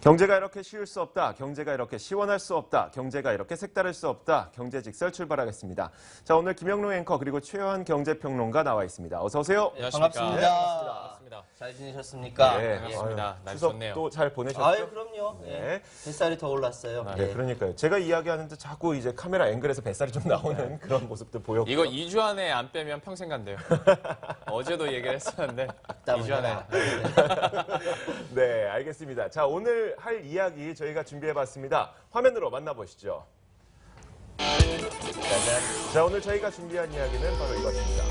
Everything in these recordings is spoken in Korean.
경제가 이렇게 쉬울 수 없다. 경제가 이렇게 시원할 수 없다. 경제가 이렇게 색다를 수 없다. 경제직설 출발하겠습니다. 자, 오늘 김영롱 앵커 그리고 최요한 경제평론가 나와 있습니다. 어서 오세요. 반갑습니다. 네, 반갑습니다. 잘 지내셨습니까? 네, 반갑습니다. 날 좋네요. 추석도 잘 보내셨죠? 아유, 그럼요. 네. 네. 뱃살이 더 올랐어요. 네, 그러니까요. 제가 이야기하는데 자꾸 이제 카메라 앵글에서 뱃살이 좀 나오는 그런 모습도 보였고. 이거 2주 안에 안 빼면 평생 간대요. 어제도 얘기를 했었는데 2주 안에. 네, 알겠습니다. 자, 오늘 할 이야기 저희가 준비해봤습니다. 화면으로 만나보시죠. 짜잔. 자, 오늘 저희가 준비한 이야기는 바로 이것입니다.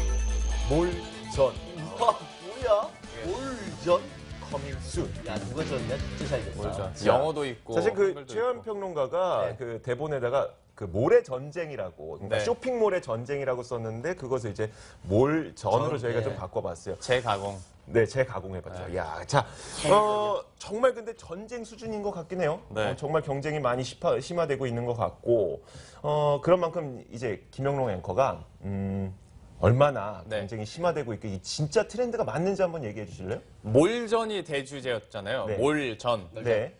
몰전. 와, 뭐야? 몰전? 커밍 순. 야, 누가 졌냐? 진짜 잘 됐다. 몰전. 영어도 있고. 사실 그 한글도 최현 있고. 평론가가 네. 그 대본에다가 그 몰의 전쟁이라고, 그러니까 네. 쇼핑몰의 전쟁이라고 썼는데 그것을 이제 몰전으로 전, 저희가 네. 좀 바꿔봤어요. 재가공. 네, 재가공해봤죠. 야, 자, 정말 근데 전쟁 수준인 것 같긴 해요. 네. 정말 경쟁이 많이 심화되고 있는 것 같고, 그런 만큼 이제 김영롱 앵커가, 얼마나 네. 경쟁이 심화되고 있고, 이 진짜 트렌드가 맞는지 한번 얘기해 주실래요? 몰전이 대주제였잖아요. 네. 몰전. 네.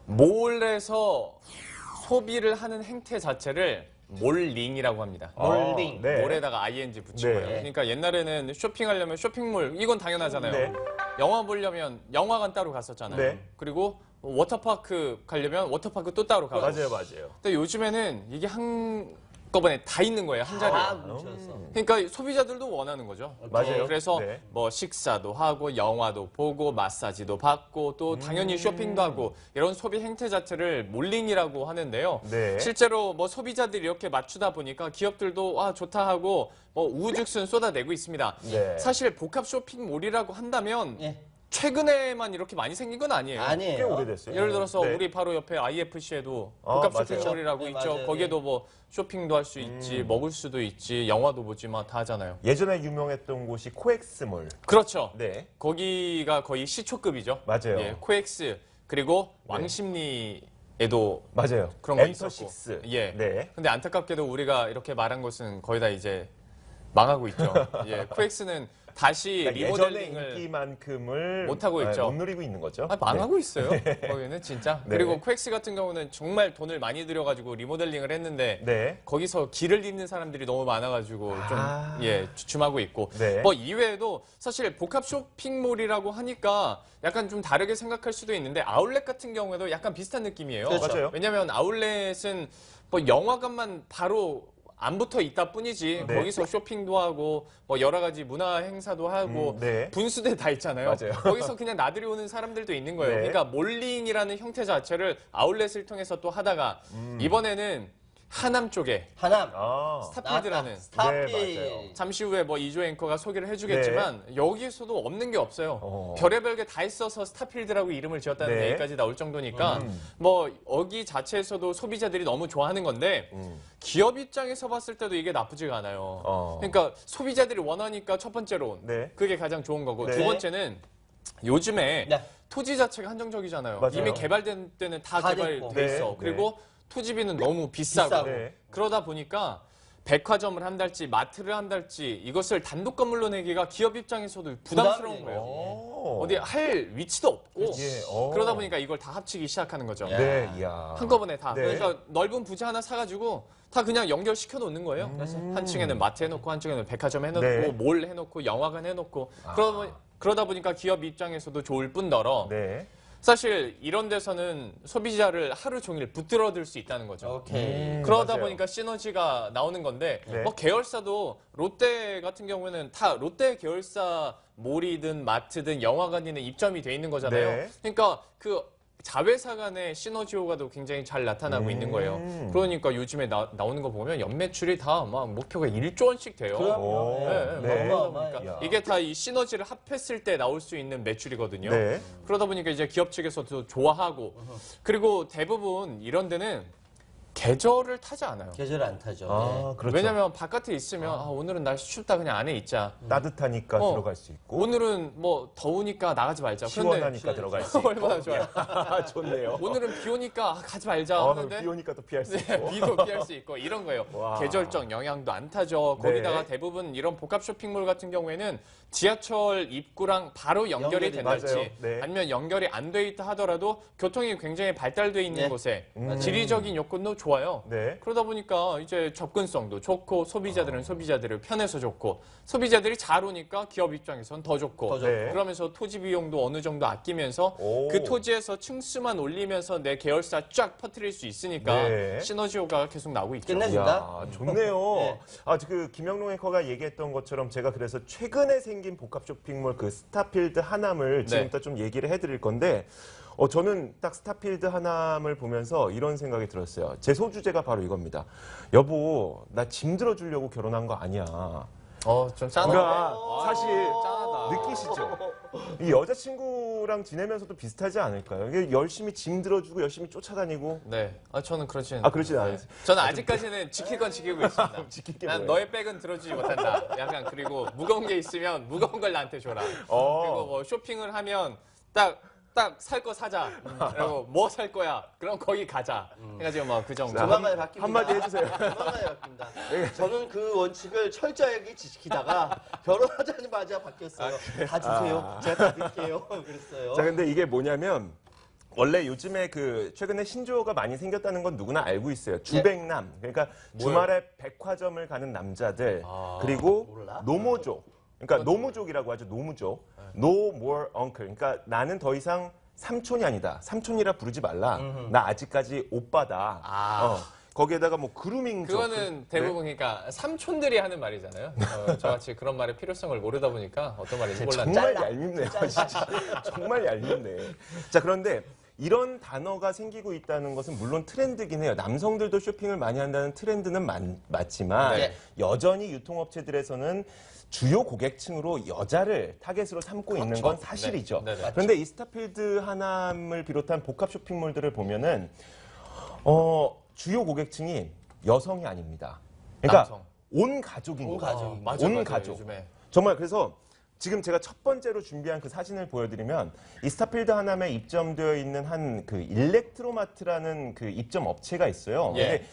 몰에서 소비를 하는 행태 자체를 몰링이라고 합니다. 몰링. 네. 몰에다가 ing 붙인 네. 거예요. 그러니까 옛날에는 쇼핑하려면 쇼핑몰, 이건 당연하잖아요. 네. 영화 보려면 영화관 따로 갔었잖아요. 네. 그리고 워터파크 가려면 워터파크 또 따로 가고. 맞아요, 맞아요. 근데 요즘에는 이게 한꺼번에 다 있는 거예요, 한 자리에. 다 뭉쳤어. 그러니까 소비자들도 원하는 거죠. 맞아요. 그래서 네. 뭐 식사도 하고 영화도 보고 마사지도 받고 또 당연히 쇼핑도 하고 이런 소비 행태 자체를 몰링이라고 하는데요. 네. 실제로 뭐 소비자들이 이렇게 맞추다 보니까 기업들도 아 좋다 하고 뭐 우후죽순 쏟아내고 있습니다. 네. 사실 복합 쇼핑몰이라고 한다면 예. 최근에만 이렇게 많이 생긴 건 아니에요. 꽤 아니에요. 오래됐어요. 예를 들어서 네. 우리 바로 옆에 IFC에도 아, 복합 맞아요. 쇼핑몰이라고 네, 있죠. 맞아요. 거기에도 뭐 쇼핑도 할 수 있지, 먹을 수도 있지, 영화도 보지만 다 하잖아요. 예전에 유명했던 곳이 코엑스몰. 그렇죠. 네. 거기가 거의 시초급이죠. 맞아요. 예, 코엑스 그리고 왕십리에도 맞아요. 그런 거 엔터식스. 있었고. 예. 네. 근데 안타깝게도 우리가 이렇게 말한 것은 거의 다 이제 망하고 있죠. 예, 코엑스는 다시 그러니까 예전의 리모델링을 인기만큼을 못하고 있죠. 못 누리고 있는 거죠. 망하고 있어요. 거기는 진짜. 네. 그리고 코엑스 같은 경우는 정말 돈을 많이 들여가지고 리모델링을 했는데 네. 거기서 길을 잇는 사람들이 너무 많아가지고 좀 아. 주춤하고 있고 네. 뭐 이외에도 사실 복합 쇼핑몰이라고 하니까 약간 좀 다르게 생각할 수도 있는데 아울렛 같은 경우에도 약간 비슷한 느낌이에요. 그렇죠. 맞아요. 왜냐하면 아울렛은 뭐 영화관만 바로 안 붙어 있다 뿐이지 네. 거기서 쇼핑도 하고 뭐 여러 가지 문화 행사도 하고 네. 분수대 다 있잖아요. 맞아요. 거기서 그냥 나들이 오는 사람들도 있는 거예요. 네. 그러니까 몰링이라는 형태 자체를 아울렛을 통해서 또 하다가 이번에는 하남 쪽에 하남. 아. 스타필드라는 네, 스타필. 맞아요. 잠시 후에 뭐 이조 앵커가 소개를 해주겠지만 여기에서도 없는 게 없어요. 별의별 게 다 있어서 스타필드라고 이름을 지었다는 네. 얘기까지 나올 정도니까 뭐 여기 자체에서도 소비자들이 너무 좋아하는 건데 기업 입장에서 봤을 때도 이게 나쁘지가 않아요. 그러니까 소비자들이 원하니까 첫 번째로 네. 그게 가장 좋은 거고 네. 두 번째는 요즘에 네. 토지 자체가 한정적이잖아요. 맞아요. 이미 개발된 때는 다 다 개발돼 됐고. 있어. 네. 그리고 토지비는 너무 비싸고. 비싸고. 네. 그러다 보니까 백화점을 한달지 마트를 한달지 이것을 단독 건물로 내기가 기업 입장에서도 부담스러운 부담이네요. 거예요. 오. 어디 할 위치도 없고 예. 그러다 보니까 이걸 다 합치기 시작하는 거죠. 네, 이야. 한꺼번에 다. 네. 그래서 넓은 부지 하나 사가지고 다 그냥 연결시켜 놓는 거예요. 한 층에는 마트 해놓고 한 층에는 백화점 해놓고 네. 몰 해놓고 영화관 해놓고 그러다 보니까 기업 입장에서도 좋을 뿐더러 네. 사실 이런 데서는 소비자를 하루 종일 붙들어둘 수 있다는 거죠. 오케이. 그러다 맞아요. 보니까 시너지가 나오는 건데 네. 뭐 계열사도 롯데 같은 경우에는 다 롯데 계열사 몰이든 마트든 영화관이든 입점이 돼 있는 거잖아요. 네. 그러니까 그 자회사 간의 시너지 효과도 굉장히 잘 나타나고 있는 거예요. 그러니까 요즘에 나오는 거 보면 연매출이 다 막 목표가 1조 원씩 돼요. 그럼요. 네, 네. 그러다 어마어마해요. 보니까 야. 이게 다 이 시너지를 합했을 때 나올 수 있는 매출이거든요. 네. 그러다 보니까 이제 기업 측에서도 좋아하고 그리고 대부분 이런 데는 계절을 타지 않아요. 계절 안 타죠. 네. 아, 그렇죠. 왜냐면 바깥에 있으면 오늘은 날씨 춥다 그냥 안에 있자. 따뜻하니까 어. 들어갈 수 있고 오늘은 뭐 더우니까 나가지 말자. 시원하니까 들어갈 수 있고. 얼마나 좋아요. 좋네요. 오늘은 비 오니까 가지 말자 하는데 비 오니까 또 피할 수 네, 있고. 비도 피할 수 있고 이런 거예요. 와. 계절적 영향도 안 타죠. 네. 거기다가 대부분 이런 복합 쇼핑몰 같은 경우에는 지하철 입구랑 바로 연결이 연결이 된달지 맞아요. 네. 아니면 연결이 안 돼 있다 하더라도 교통이 굉장히 발달돼 있는 네. 곳에 지리적인 요건도 좋아요. 네. 그러다 보니까 이제 접근성도 좋고 소비자들은 소비자들을 편해서 좋고 소비자들이 잘 오니까 기업 입장에선 더 좋고 더 좋고. 네. 그러면서 토지 비용도 어느 정도 아끼면서 오. 그 토지에서 층수만 올리면서 내 계열사 쫙 퍼뜨릴 수 있으니까 네. 시너지 효과가 계속 나오고 있죠. 끝내준다. 이야, 좋네요. 네. 그 김영롱 앵커가 얘기했던 것처럼 제가 그래서 최근에 생긴 복합 쇼핑몰 그 스타필드 하남을 지금부터 좀 얘기를 해드릴 건데 저는 딱 스타필드 하남을 보면서 이런 생각이 들었어요. 제 소주제가 바로 이겁니다. 여보, 나 짐 들어주려고 결혼한 거 아니야. 좀 짠하다. 그러니까 사실 짠하다. 느끼시죠? 이 여자친구랑 지내면서도 비슷하지 않을까요? 이게 열심히 짐 들어주고 열심히 쫓아다니고 네. 저는 그렇진. 그렇진 않아요. 저는 아직까지는 지킬 건 지키고 있습니다. 지킬 게 난 뭐예요? 너의 백은 들어주지 못한다. 약간 그리고 무거운 게 있으면 무거운 걸 나한테 줘라. 어. 그리고 뭐 쇼핑을 하면 딱 살 거 사자. 그리고 뭐 살 거야? 그럼 거기 가자. 해가지고 뭐 그 정도. 조만간에 바뀝니다. 한마디 해주세요. 조만간에 바뀝니다. 저는 그 원칙을 철저하게 지키다가 결혼하자마자 바뀌었어요. 다 주세요. 제가 다 드릴게요. 그랬어요. 자, 근데 이게 뭐냐면 원래 요즘에 최근에 신조어가 많이 생겼다는 건 누구나 알고 있어요. 주백남. 그러니까 주말에 백화점을 가는 남자들. 그리고 몰라? 노모족. 그러니까 노무족이라고 하죠. 노무족. No more uncle. 그러니까 나는 더 이상 삼촌이 아니다. 삼촌이라 부르지 말라. 나 아직까지 오빠다. 거기에다가 뭐 그루밍족. 그거는 대부분 그러니까 삼촌들이 하는 말이잖아요. 저같이 그런 말의 필요성을 모르다 보니까 어떤 말인지 몰랐는데. 정말 얄밉네요. 진짜. 정말 얄밉네. 자, 그런데 이런 단어가 생기고 있다는 것은 물론 트렌드긴 해요. 남성들도 쇼핑을 많이 한다는 트렌드는 맞지만 네. 여전히 유통업체들에서는 주요 고객층으로 여자를 타겟으로 삼고 있는 건 그렇죠. 사실이죠. 네. 네, 네. 그런데 이 스타필드 하남을 비롯한 복합 쇼핑몰들을 보면은 주요 고객층이 여성이 아닙니다. 그러니까 남성. 온 가족인 온 거예요. 가족인 맞아, 온 맞아, 가족. 요즘에. 정말 그래서 지금 제가 첫 번째로 준비한 그 사진을 보여드리면 이 스타필드 하남에 입점되어 있는 한 그 일렉트로마트라는 그 입점 업체가 있어요. 예. 근데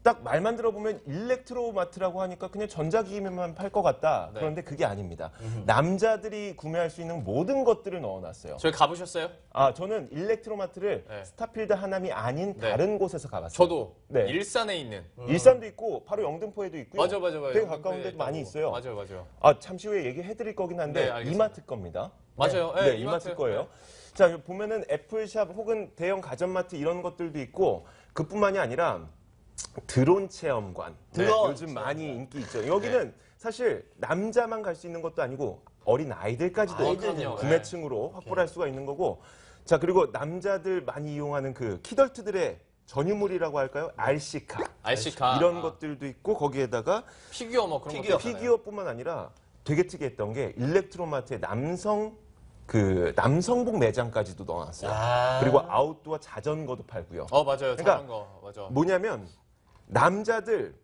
딱 말만 들어보면 일렉트로마트라고 하니까 그냥 전자기기만 팔 것 같다. 네. 그런데 그게 아닙니다. 남자들이 구매할 수 있는 모든 것들을 넣어놨어요. 저희 가보셨어요? 저는 일렉트로마트를 네. 스타필드 하남이 아닌 네. 다른 곳에서 가봤어요. 저도 네. 일산에 있는. 일산도 있고 바로 영등포에도 있고요. 맞아. 되게 가까운 데도 많이 있어요. 맞아요. 잠시 후에 얘기해드릴 거긴 한데 네, 알겠습니다. 이마트 겁니다. 맞아요. 네, 네, 이마트 거예요. 자, 보면은 애플샵 혹은 대형 가전마트 이런 것들도 있고 그뿐만이 아니라 드론 체험관. 드론 요즘 많이 인기 있죠. 여기는 사실 남자만 갈 수 있는 것도 아니고 어린 아이들까지도 아이들은요. 구매층으로 확보를 할 수가 있는 거고. 자, 그리고 남자들 많이 이용하는 그 키덜트들의 전유물이라고 할까요? RC카. RC카. 이런 것들도 있고 거기에다가 피규어 뭐 그런 피규어. 것도 있잖아요. 피규어뿐만 아니라 되게 특이했던 게 일렉트로마트의 남성복 매장까지도 넣어놨어요. 그리고 아웃도어 자전거도 팔고요. 맞아요. 그러니까 자전거. 맞아. 뭐냐면 남자들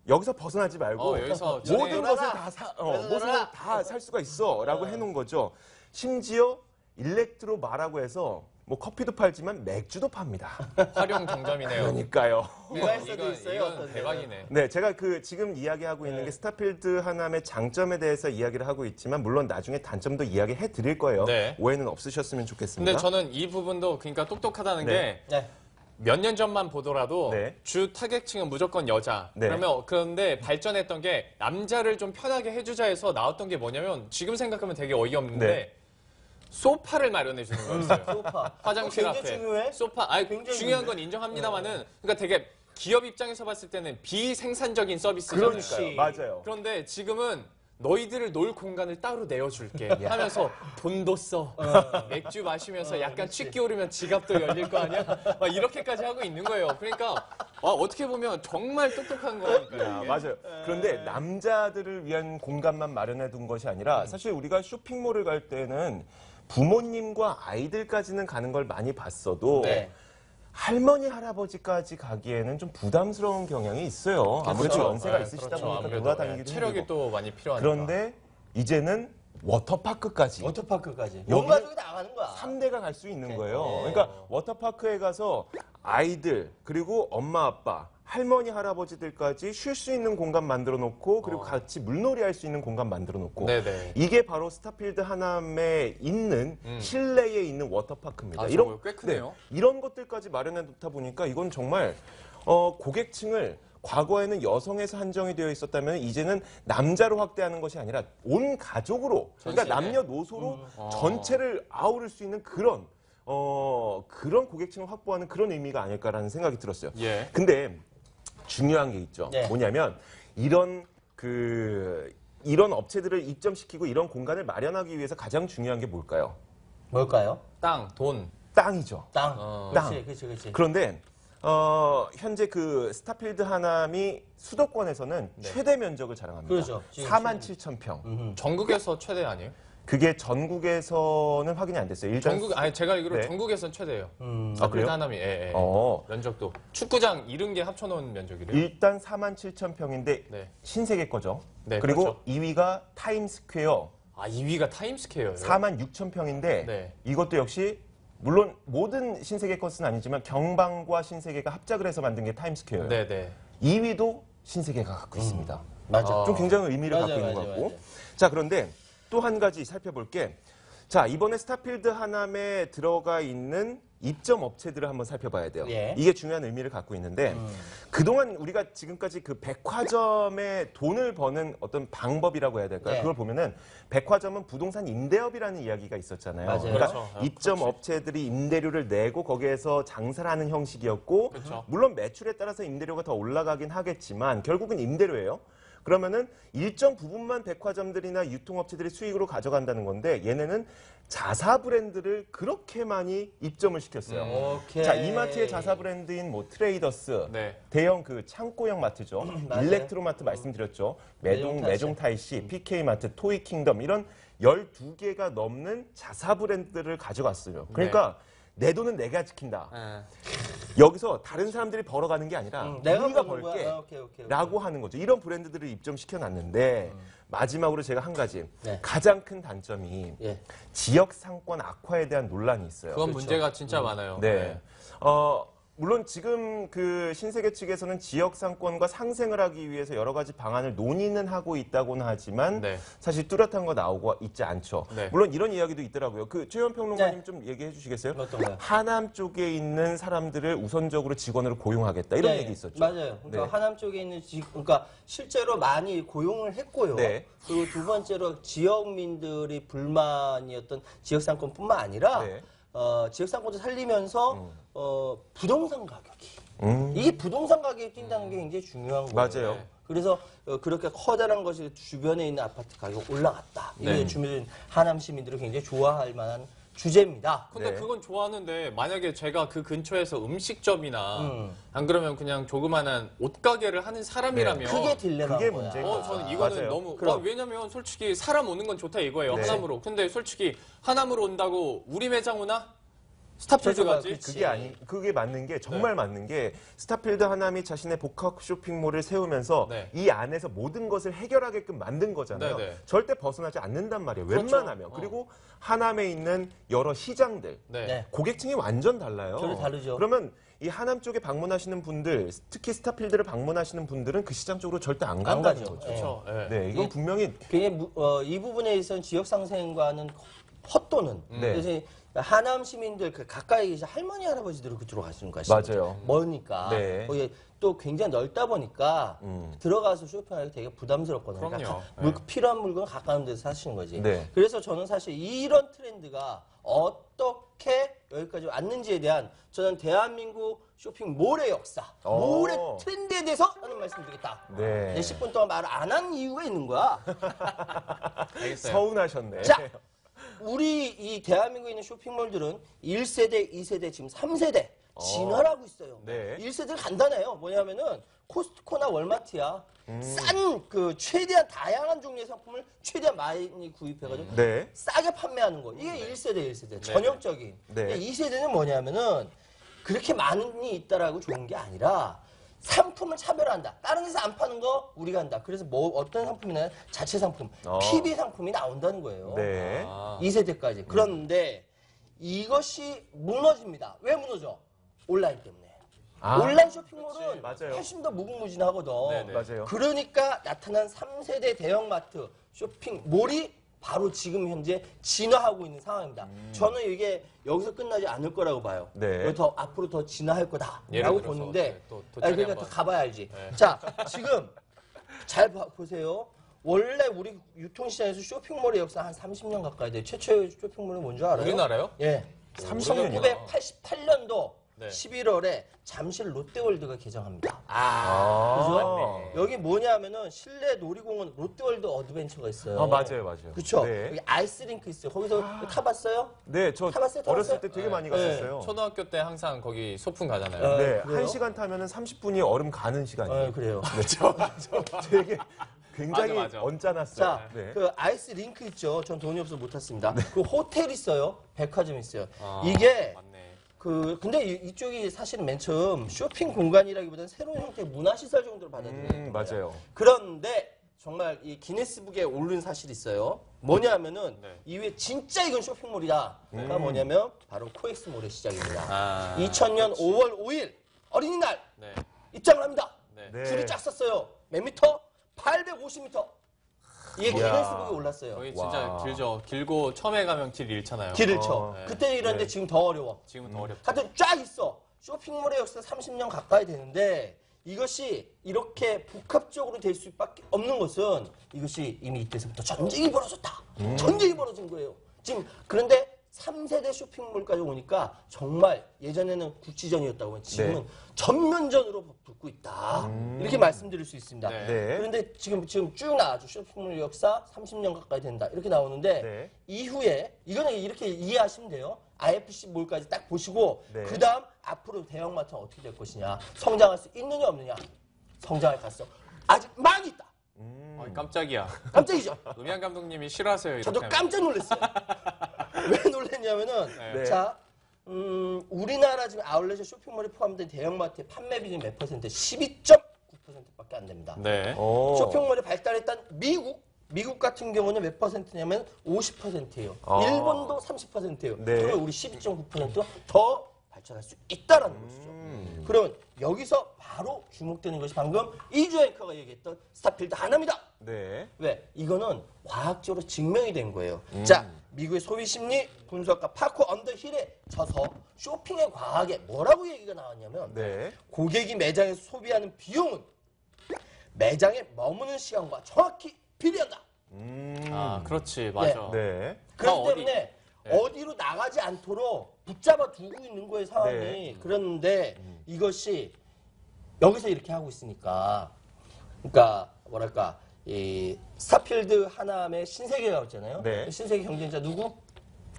여기서 벗어나지 말고 여기서 모든 놀아라. 것을 다 놀아라. 모든 걸 다 살 수가 있어라고 해놓은 거죠. 심지어 일렉트로마라고 해서 뭐 커피도 팔지만 맥주도 팝니다. 활용 정점이네요. 그러니까요. 모바일세도 있어요, 이건 어떤 대박이네. 네, 제가 지금 이야기하고 있는 게 스타필드 하남의 장점에 대해서 이야기를 하고 있지만 물론 나중에 단점도 이야기해 드릴 거예요. 네. 오해는 없으셨으면 좋겠습니다. 근데 저는 이 부분도 그러니까 똑똑하다는 네. 게 네. 몇 년 전만 보더라도 네. 주 타겟층은 무조건 여자. 네. 그런데 발전했던 게 남자를 좀 편하게 해주자 해서 나왔던 게 뭐냐면 지금 생각하면 되게 어이없는데 네. 소파를 마련해 주는 거였어요. 소파. 화장실 굉장히 앞에. 중요해? 소파. 아니 굉장히 중요한 중요해. 건 인정합니다만은 그러니까 되게 기업 입장에서 봤을 때는 비생산적인 서비스잖아요. 그렇지. 맞아요. 그런데 지금은 너희들을 놀 공간을 따로 내어줄게 하면서 돈도 써. 맥주 마시면서 약간 취기 오르면 지갑도 열릴 거 아니야? 막 이렇게까지 하고 있는 거예요. 그러니까 어떻게 보면 정말 똑똑한 거니까. 맞아요. 그런데 남자들을 위한 공간만 마련해 둔 것이 아니라 사실 우리가 쇼핑몰을 갈 때는 부모님과 아이들까지는 가는 걸 많이 봤어도 네. 할머니 할아버지까지 가기에는 좀 부담스러운 경향이 있어요. 아무래도 그렇죠. 연세가 네, 있으시다 그렇죠. 보니까 아무래도, 돌아다니기도 네, 체력이 힘들고. 또 많이 필요하니까. 그런데 이제는 워터파크까지 워터파크까지. 여기는 온 가족이 나가는 거야. 3대가 갈 수 있는 거예요. 네. 그러니까 워터파크에 가서 아이들 그리고 엄마 아빠 할머니 할아버지들까지 쉴 수 있는 공간 만들어 놓고 그리고 같이 물놀이 할 수 있는 공간 만들어 놓고 네네. 이게 바로 스타필드 하남에 있는 실내에 있는 워터파크입니다. 아, 저거 꽤 크네요. 네, 이런 것들까지 마련해 놓다 보니까 이건 정말 고객층을 과거에는 여성에서 한정이 되어 있었다면 이제는 남자로 확대하는 것이 아니라 온 가족으로 그러니까 전체네. 남녀노소로 전체를 아우를 수 있는 그런 고객층을 확보하는 그런 의미가 아닐까라는 생각이 들었어요. 예. 근데 중요한 게 있죠. 네. 뭐냐면 이런 업체들을 입점시키고 이런 공간을 마련하기 위해서 가장 중요한 게 뭘까요? 뭘까요? 땅, 돈. 땅이죠. 땅. 땅. 그렇지. 그런데 현재 그 스타필드 하남이 수도권에서는 최대 면적을 자랑합니다. 그렇죠. 지금 47,000평. 전국에서 최대 아니에요? 그게 전국에서는 확인이 안 됐어요. 일단 아니 제가 알기로 네. 전국에선 최대예요. 아, 그래요? 하남이 예. 면적도 축구장 70개 합쳐놓은 면적이래요. 일단 47,000평인데 네. 신세계 거죠. 네, 그리고 그렇죠. 2위가 타임스퀘어 아 2위가 타임스퀘어예요. 46,000평인데 네. 이것도 역시 물론 모든 신세계 것은 아니지만 경방과 신세계가 합작을 해서 만든 게 타임스퀘어예요. 네네. 2위도 신세계가 갖고 있습니다. 맞아. 좀 굉장히 의미를 맞아요, 갖고 있는 것 맞아요, 같고. 맞아요. 자, 그런데 또 한 가지 살펴볼 게, 자, 이번에 스타필드 하남에 들어가 있는 입점 업체들을 한번 살펴봐야 돼요. 예. 이게 중요한 의미를 갖고 있는데, 그동안 우리가 지금까지 그 백화점에 돈을 버는 어떤 방법이라고 해야 될까요? 네. 그걸 보면은 백화점은 부동산 임대업이라는 이야기가 있었잖아요. 맞아요. 그러니까 그렇죠. 입점 업체들이 임대료를 내고 거기에서 장사를 하는 형식이었고, 그렇죠. 물론 매출에 따라서 임대료가 더 올라가긴 하겠지만 결국은 임대료예요. 그러면은 일정 부분만 백화점들이나 유통업체들이 수익으로 가져간다는 건데 얘네는 자사 브랜드를 그렇게 많이 입점을 시켰어요. 오케이. 자, 이마트의 자사 브랜드인 뭐 트레이더스, 네. 대형 그 창고형 마트죠. 맞아요. 일렉트로마트 말씀드렸죠. 매종 매종 타이시, PK마트, 토이킹덤 이런 12개가 넘는 자사 브랜드를 가져갔어요. 그러니까 내 돈은 내가 지킨다. 여기서 다른 사람들이 벌어가는 게 아니라 내가 우리가 버는 거야? 벌게 아, 오케이. 라고 하는 거죠. 이런 브랜드들을 입점시켜놨는데 마지막으로 제가 한 가지 네. 가장 큰 단점이 예. 지역 상권 악화에 대한 논란이 있어요. 그건 문제가 진짜 많아요. 네. 물론 지금 그 신세계 측에서는 지역 상권과 상생을 하기 위해서 여러 가지 방안을 논의는 하고 있다고는 하지만 네. 사실 뚜렷한 거 나오고 있지 않죠. 네. 물론 이런 이야기도 있더라고요. 그 최현 평론가님 네. 좀 얘기해 주시겠어요? 어떤 거요? 하남 쪽에 있는 사람들을 우선적으로 직원으로 고용하겠다 이런 네, 얘기 있었죠. 맞아요. 그러니까 네. 하남 쪽에 있는 그러니까 실제로 많이 고용을 했고요. 네. 그리고 두 번째로 지역민들이 불만이었던 지역 상권뿐만 아니라 네. 지역 상권도 살리면서 부동산 가격이 음. 이게 부동산 가격이 뛴다는 게 굉장히 중요한 거예요. 맞아요. 네. 그래서 그렇게 커다란 것이 주변에 있는 아파트 가격 올라갔다. 이게 네. 주변 하남 시민들이 굉장히 좋아할 만한 주제입니다. 근데 네. 그건 좋아하는데 만약에 제가 그 근처에서 음식점이나 안 그러면 그냥 조그만한 옷가게를 하는 사람이라면 그게 딜레마인 그게 거야. 문제인 저는 이거는 맞아요. 너무 그럼. 왜냐면 솔직히 사람 오는 건 좋다 이거예요. 네. 하남으로. 근데 솔직히 하남으로 온다고 우리 매장 오나? 스타필드 가지? 그치. 그게 맞는 게 정말 맞는 게 스타필드 하남이 자신의 복합 쇼핑몰을 세우면서 네. 이 안에서 모든 것을 해결하게끔 만든 거잖아요. 네, 네. 절대 벗어나지 않는단 말이에요. 그렇죠. 웬만하면. 그리고 하남에 있는 여러 시장들 네. 네. 고객층이 완전 달라요. 전혀 다르죠. 그러면 이 하남 쪽에 방문하시는 분들, 특히 스타필드를 방문하시는 분들은 그 시장 쪽으로 절대 안 간다는 가죠. 거죠. 그렇죠. 예. 네, 이건 분명히 굉장히 이 부분에 있어서는 지역 상생과는 헛도는. 네. 그래서 하남 시민들 그 가까이 계신 할머니 할아버지들은 그쪽으로 가시는 거예요. 맞아요. 머니까 네. 거기 또 굉장히 넓다 보니까 들어가서 쇼핑하기 되게 부담스럽거든요. 그럼요. 그러니까 필요한 물건 가까운 데서 사시는 거지. 네. 그래서 저는 사실 이런 트렌드가 어떻게 여기까지 왔는지에 대한 저는 대한민국 쇼핑몰의 역사, 몰의 트렌드에 대해서 하는 말씀드리겠다. 네. 10분 동안 말을 안 한 이유가 있는 거야. 알겠어요. 서운하셨네. 자, 우리 이 대한민국에 있는 쇼핑몰들은 1세대, 2세대, 지금 3세대 진화를 하고 있어요. 네. 1세대는 간단해요. 뭐냐면은 코스트코나 월마트야. 싼 최대한 다양한 종류의 상품을 최대한 많이 구입해가지고 네. 싸게 판매하는 거. 이게 1세대. 전형적인. 네. 2세대는 뭐냐면은 그렇게 많이 있다라고 좋은 게 아니라 상품을 차별화한다. 다른 데서 안 파는 거 우리가 한다. 그래서 뭐 어떤 상품이나 자체 상품, PB 상품이 나온다는 거예요. 네. 2세대까지. 그런데 이것이 무너집니다. 왜 무너져? 온라인 때문에. 온라인 쇼핑몰은 맞아요. 훨씬 더 무궁무진하거든. 네네. 맞아요. 그러니까 나타난 3세대 대형마트 쇼핑몰이 바로 지금 현재 진화하고 있는 상황입니다. 저는 이게 여기서 끝나지 않을 거라고 봐요. 네. 더 앞으로 더 진화할 거다라고 예를 들어서 보는데 어떻게 또 그러니까 한번. 더 가봐야 알지. 네. 자, 지금 잘 보세요. 원래 우리 유통시장에서 쇼핑몰의 역사 한 30년 가까이 돼요. 최초의 쇼핑몰은 뭔지 알아요? 우리나라요? 예. 30년이요? 1988년도 네. 11월에 잠실 롯데월드가 개장합니다. 아. 그죠? 여기 뭐냐면은 실내 놀이공원 롯데월드 어드벤처가 있어요. 맞아요. 그쵸? 네. 여기 아이스링크 있어요. 거기서 타봤어요? 네, 저 타봤어요? 어렸을 때 되게 많이 갔었어요. 초등학교 때 항상 거기 소풍 가잖아요. 네, 그래요? 1시간 타면은 30분이 얼음 가는 시간이에요. 그래요. 되게 굉장히 맞아. 언짢았어요. 자, 네. 그 아이스링크 있죠? 전 돈이 없어서 못 탔습니다. 그 호텔 있어요. 백화점 있어요. 아, 이게 맞네. 근데 이쪽이 사실은 맨 처음 쇼핑 공간이라기보다는 새로운 형태의 문화시설 정도로 받아들여요. 맞아요. 그런데 정말 이 기네스북에 오른 사실이 있어요. 뭐냐면은 네. 이후에 진짜 이건 쇼핑몰이다. 가 뭐냐면 바로 코엑스몰의 시작입니다. 2000년 5월 5일 어린이날 네. 입장을 합니다. 네. 네. 줄이 쫙 섰어요. 몇 미터? 850m. 이게 이야. 기네스북에 올랐어요. 거기 진짜 와. 길죠. 길고 처음에 가면 길 잃잖아요. 길을 쳐. 네. 그때 이런데 지금 더 어려워. 지금은 더 어렵죠. 하여튼 쫙 있어. 쇼핑몰의 역사 30년 가까이 되는데 이것이 이렇게 복합적으로 될 수밖에 없는 것은 이것이 이미 이때서부터 전쟁이 벌어졌다. 전쟁이 벌어진 거예요. 지금 그런데 3세대 쇼핑몰까지 오니까 정말 예전에는 구치전이었다고 하면 지금은 네. 전면전으로 붙고 있다. 이렇게 말씀드릴 수 있습니다. 네. 네. 그런데 지금 쭉 나와죠. 쇼핑몰 역사 30년 가까이 된다. 이렇게 나오는데 네. 이후에 이거는 이렇게 이해하시면 돼요. IFC 몰까지 딱 보시고 네. 그다음 앞으로 대형마트는 어떻게 될 것이냐. 성장할 수 있느냐 없느냐. 성장할 가능성 아직 많이 있다. 깜짝이야. 깜짝이죠. 음향 감독님이 싫어하세요. 이렇게 저도 하면. 깜짝 놀랐어요. 왜 놀랐냐면은 네. 자 우리나라 지금 아울렛에 쇼핑몰이 포함된 대형마트의 판매 비중이 몇 퍼센트? 12.9%밖에 안 됩니다. 네. 쇼핑몰이 발달했던 미국 같은 경우는 몇 퍼센트냐면 50%예요. 일본도 30%예요. 네. 그러면 우리 12.9%더 발전할 수 있다라는 것이죠. 그러면 여기서 바로 주목되는 것이 방금 이주 앵커가 얘기했던 스타필드 하나입니다. 네. 왜? 이거는 과학적으로 증명이 된 거예요. 자, 미국의 소비심리 분석가 파코 언더힐에 져서 쇼핑의 과학에 뭐라고 얘기가 나왔냐면 네. 고객이 매장에서 소비하는 비용은 매장에 머무는 시간과 정확히 비례한다. 아, 그렇지. 맞아. 네. 그렇기 어디- 때문에 어디로 나가지 않도록 붙잡아 두고 있는 거예요, 상황이. 네. 그런데 이것이 여기서 이렇게 하고 있으니까, 그러니까 뭐랄까, 이 스타필드 하남의 신세계가 있잖아요. 네. 신세계 경쟁자 누구?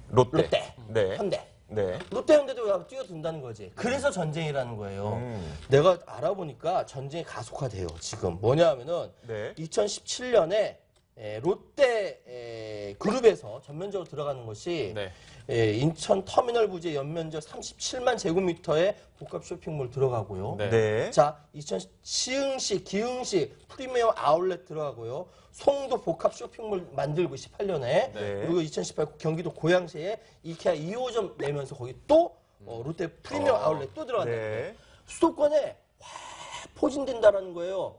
롯데. 롯데, 네. 현대. 네. 롯데 현대도 뛰어든다는 거지. 그래서 전쟁이라는 거예요. 내가 알아보니까 전쟁이 가속화돼요. 지금 뭐냐 하면은 네. 2017년에 롯데 그룹에서 전면적으로 들어가는 것이 네. 인천 터미널 부지의 연면적 37만 제곱미터의 복합 쇼핑몰 들어가고요. 네. 네. 자, 시흥시, 기흥시 프리미엄 아울렛 들어가고요. 송도 복합 쇼핑몰 만들고 18년에 네. 그리고 2018 경기도 고양시에 이케아 2호점 내면서 거기 또 롯데 프리미엄 아울렛 또 들어간다. 네. 수도권에 확 포진된다라는 거예요.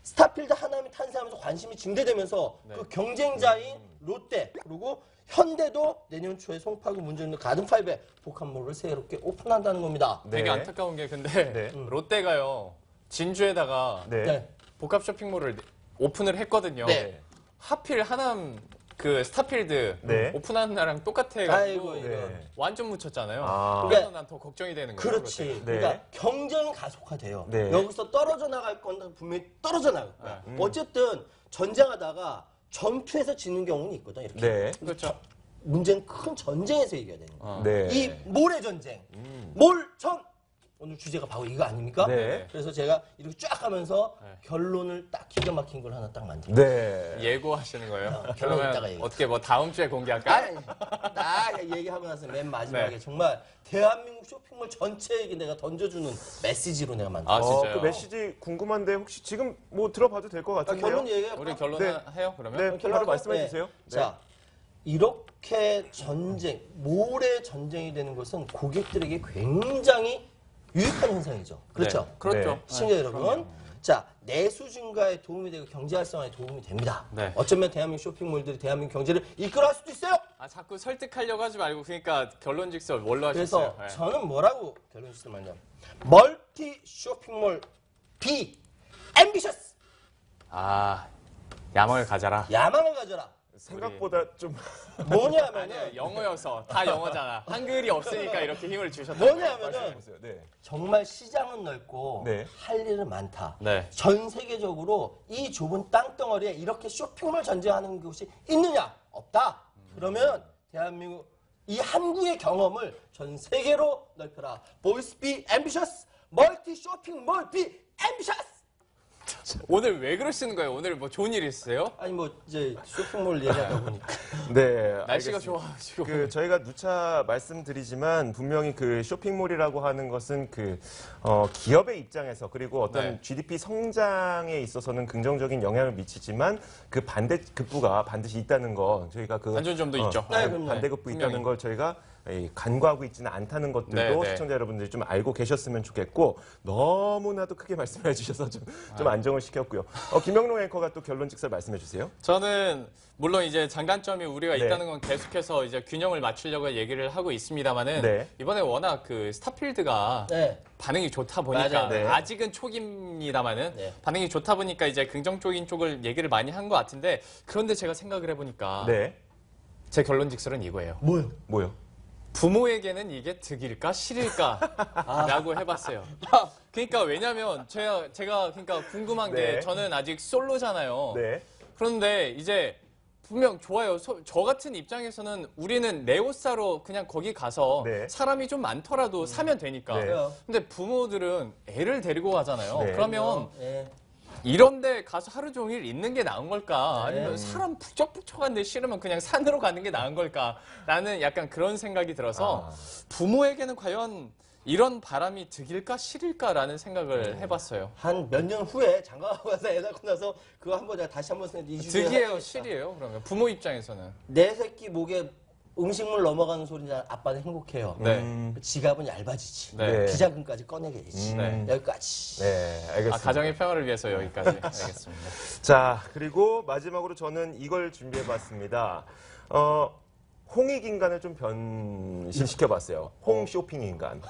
스타필드 하남이 탄생하면서 관심이 증대되면서 그 경쟁자인 롯데 그리고 현대도 내년 초에 송파구 문정도 가든파이브에 복합몰을 새롭게 오픈한다는 겁니다. 되게 네. 안타까운 게 근데 네. 롯데가요. 진주에다가 네. 네. 복합 쇼핑몰을 오픈을 했거든요. 네. 하필 하남 그 스타필드 네. 오픈하는 날랑 똑같아 해가지고 아이고, 이거. 네. 완전 묻혔잖아요. 아. 그래서 난 더 걱정이 되는 거예요. 그렇지. 롯데가. 네. 그러니까 경쟁이 가속화돼요. 네. 여기서 떨어져 나갈 건 분명히 떨어져 나갈 거야. 어쨌든 전쟁하다가 전투에서 지는 경우는 있거든. 이렇게. 네. 그렇죠. 문제는 큰 전쟁에서 이겨야 되는 거야. 네. 이 모래 전쟁, 몰전 오늘 주제가 바로 이거 아닙니까? 네. 그래서 제가 이렇게 쫙 하면서 네. 결론을 딱 기가 막힌 걸 하나 딱 만들었어요. 네. 예고하시는 거예요? 결론 이따가 그러면 얘기. 어떻게 뭐 다음 주에 공개할까? 아니, 나 얘기하고 나서 맨 마지막에 네. 정말 대한민국 쇼핑몰 전체에게 내가 던져주는 메시지로 내가 만들었어요. 아, 진짜요? 그 메시지 궁금한데 혹시 지금 뭐 들어봐도 될 것 같은데요? 결론 얘기해요. 우리 결론 네. 해요 그러면? 네, 결론 바로 할까요? 말씀해 네. 주세요. 자, 이렇게 모래 전쟁이 되는 것은 고객들에게 굉장히 유익한 현상이죠. 그렇죠? 네, 그렇죠. 네. 시청자 여러분, 자 내수 증가에 도움이 되고 경제 활성화에 도움이 됩니다. 네. 어쩌면 대한민국 쇼핑몰들이 대한민국 경제를 이끌어갈 수도 있어요. 아 자꾸 설득하려고 하지 말고 그러니까 결론직설 뭘로 그래서 하셨어요? 네. 저는 뭐라고 결론 짓냐면 멀티 쇼핑몰 B 앰비셔스 아 야망을 가져라. 야망을 가져라. 생각보다 좀 뭐냐면은 아니야 영어여서 다 영어잖아. 한글이 없으니까 이렇게 힘을 주셨다. 뭐냐면은 보세요. 네. 정말 시장은 넓고 네. 할 일은 많다. 네. 전 세계적으로 이 좁은 땅덩어리에 이렇게 쇼핑몰 전쟁하는 곳이 있느냐? 없다. 그러면 대한민국 이 한국의 경험을 전 세계로 넓혀라. 보이스 비 앰비셔스 멀티 쇼핑몰 비 앰비셔스. 오늘 왜 그러시는 거예요? 오늘 뭐 좋은 일 있으세요? 아니 뭐 이제 쇼핑몰 얘기하다 보니까 네. 날씨가 알겠습니다. 좋아가지고. 그 저희가 누차 말씀드리지만 분명히 그 쇼핑몰이라고 하는 것은 그 기업의 입장에서 그리고 어떤 네. GDP 성장에 있어서는 긍정적인 영향을 미치지만 그 반대급부가 반드시 있다는 거 저희가 그 안 좋은 점도 있죠. 네, 그럼요. 반대급부 분명히. 있다는 걸 저희가 간과하고 있지는 않다는 것들도 네, 네. 시청자 여러분들이 좀 알고 계셨으면 좋겠고 너무나도 크게 말씀해 주셔서 좀 안정을 시켰고요. 김영롱 앵커가 또 결론 직설 말씀해 주세요. 저는 물론 이제 장단점이 우리가 네. 있다는 건 계속해서 이제 균형을 맞추려고 얘기를 하고 있습니다만은 네. 이번에 워낙 그 스타필드가 네. 반응이 좋다 보니까 맞아요. 네. 아직은 초기입니다만은 네. 반응이 좋다 보니까 이제 긍정적인 쪽을 얘기를 많이 한 것 같은데 그런데 제가 생각을 해보니까 네. 제 결론 직설은 이거예요. 뭐요? 부모에게는 이게 득일까 실일까라고 해봤어요. 그러니까 왜냐면 제가 그러니까 궁금한 네. 게 저는 아직 솔로잖아요. 네. 그런데 이제 분명 좋아요. 저 같은 입장에서는 우리는 내 옷 사러 그냥 거기 가서 네. 사람이 좀 많더라도 사면 되니까. 네. 근데 부모들은 애를 데리고 가잖아요. 네. 그러면 네. 이런데 가서 하루 종일 있는 게 나은 걸까? 네. 아니면 사람 북적북적한데 싫으면 그냥 산으로 가는 게 나은 걸까? 라는 약간 그런 생각이 들어서 부모에게는 과연 이런 바람이 득일까 실일까라는 생각을 해봤어요. 한 몇 년 후에 장가가고 가서 애 낳고 나서 그거 한번 제가 다시 한번 이 주제에 득이에요, 하겠다. 실이에요? 그러면 부모 입장에서는. 내 새끼 목에 음식물 넘어가는 소리냐 아빠는 행복해요. 네. 지갑은 얇아지지. 네. 비자금까지 꺼내게 되지. 네. 여기까지. 네, 알겠습니다. 가정의 평화를 위해서 여기까지. 알겠습니다. 자, 그리고 마지막으로 저는 이걸 준비해 봤습니다. 홍익인간을 좀 변신시켜 봤어요. 홍쇼핑인간.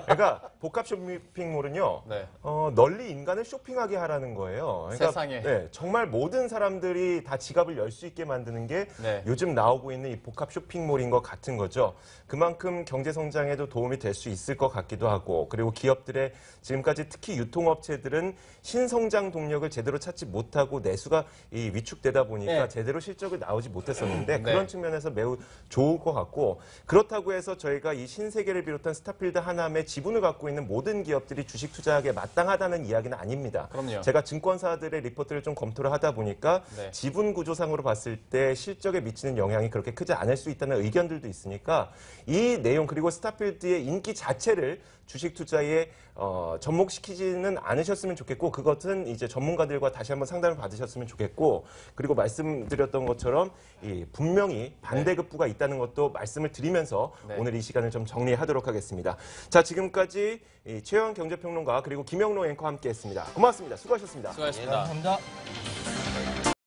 그러니까 복합 쇼핑몰은요. 네. 널리 인간을 쇼핑하게 하라는 거예요. 그러니까, 세상에. 네, 정말 모든 사람들이 다 지갑을 열 수 있게 만드는 게 네. 요즘 나오고 있는 이 복합 쇼핑몰인 것 같은 거죠. 그만큼 경제 성장에도 도움이 될 수 있을 것 같기도 하고, 그리고 기업들의 지금까지 특히 유통업체들은 신성장 동력을 제대로 찾지 못하고 내수가 이 위축되다 보니까 네. 제대로 실적을 나오지 못했었는데 네. 그런 측면에서 매우 좋을 것 같고, 그렇다고 해서 저희가 이 신세계를 비롯한 스타필드 하남의 지분을 갖고 있는 모든 기업들이 주식 투자하기에 마땅하다는 이야기는 아닙니다. 그럼요. 제가 증권사들의 리포트를 좀 검토를 하다 보니까 네. 지분 구조상으로 봤을 때 실적에 미치는 영향이 그렇게 크지 않을 수 있다는 의견들도 있으니까 이 내용 그리고 스타필드의 인기 자체를 주식 투자에 접목시키지는 않으셨으면 좋겠고, 그것은 이제 전문가들과 다시 한번 상담을 받으셨으면 좋겠고, 그리고 말씀드렸던 것처럼 분명히 반대급부가 있다는 것도 말씀을 드리면서 네. 오늘 이 시간을 좀 정리하도록 하겠습니다. 자, 지금까지 최영 경제평론가 그리고 김영롱 앵커와 함께했습니다. 고맙습니다. 수고하셨습니다. 수고하셨습니다. 감사합니다.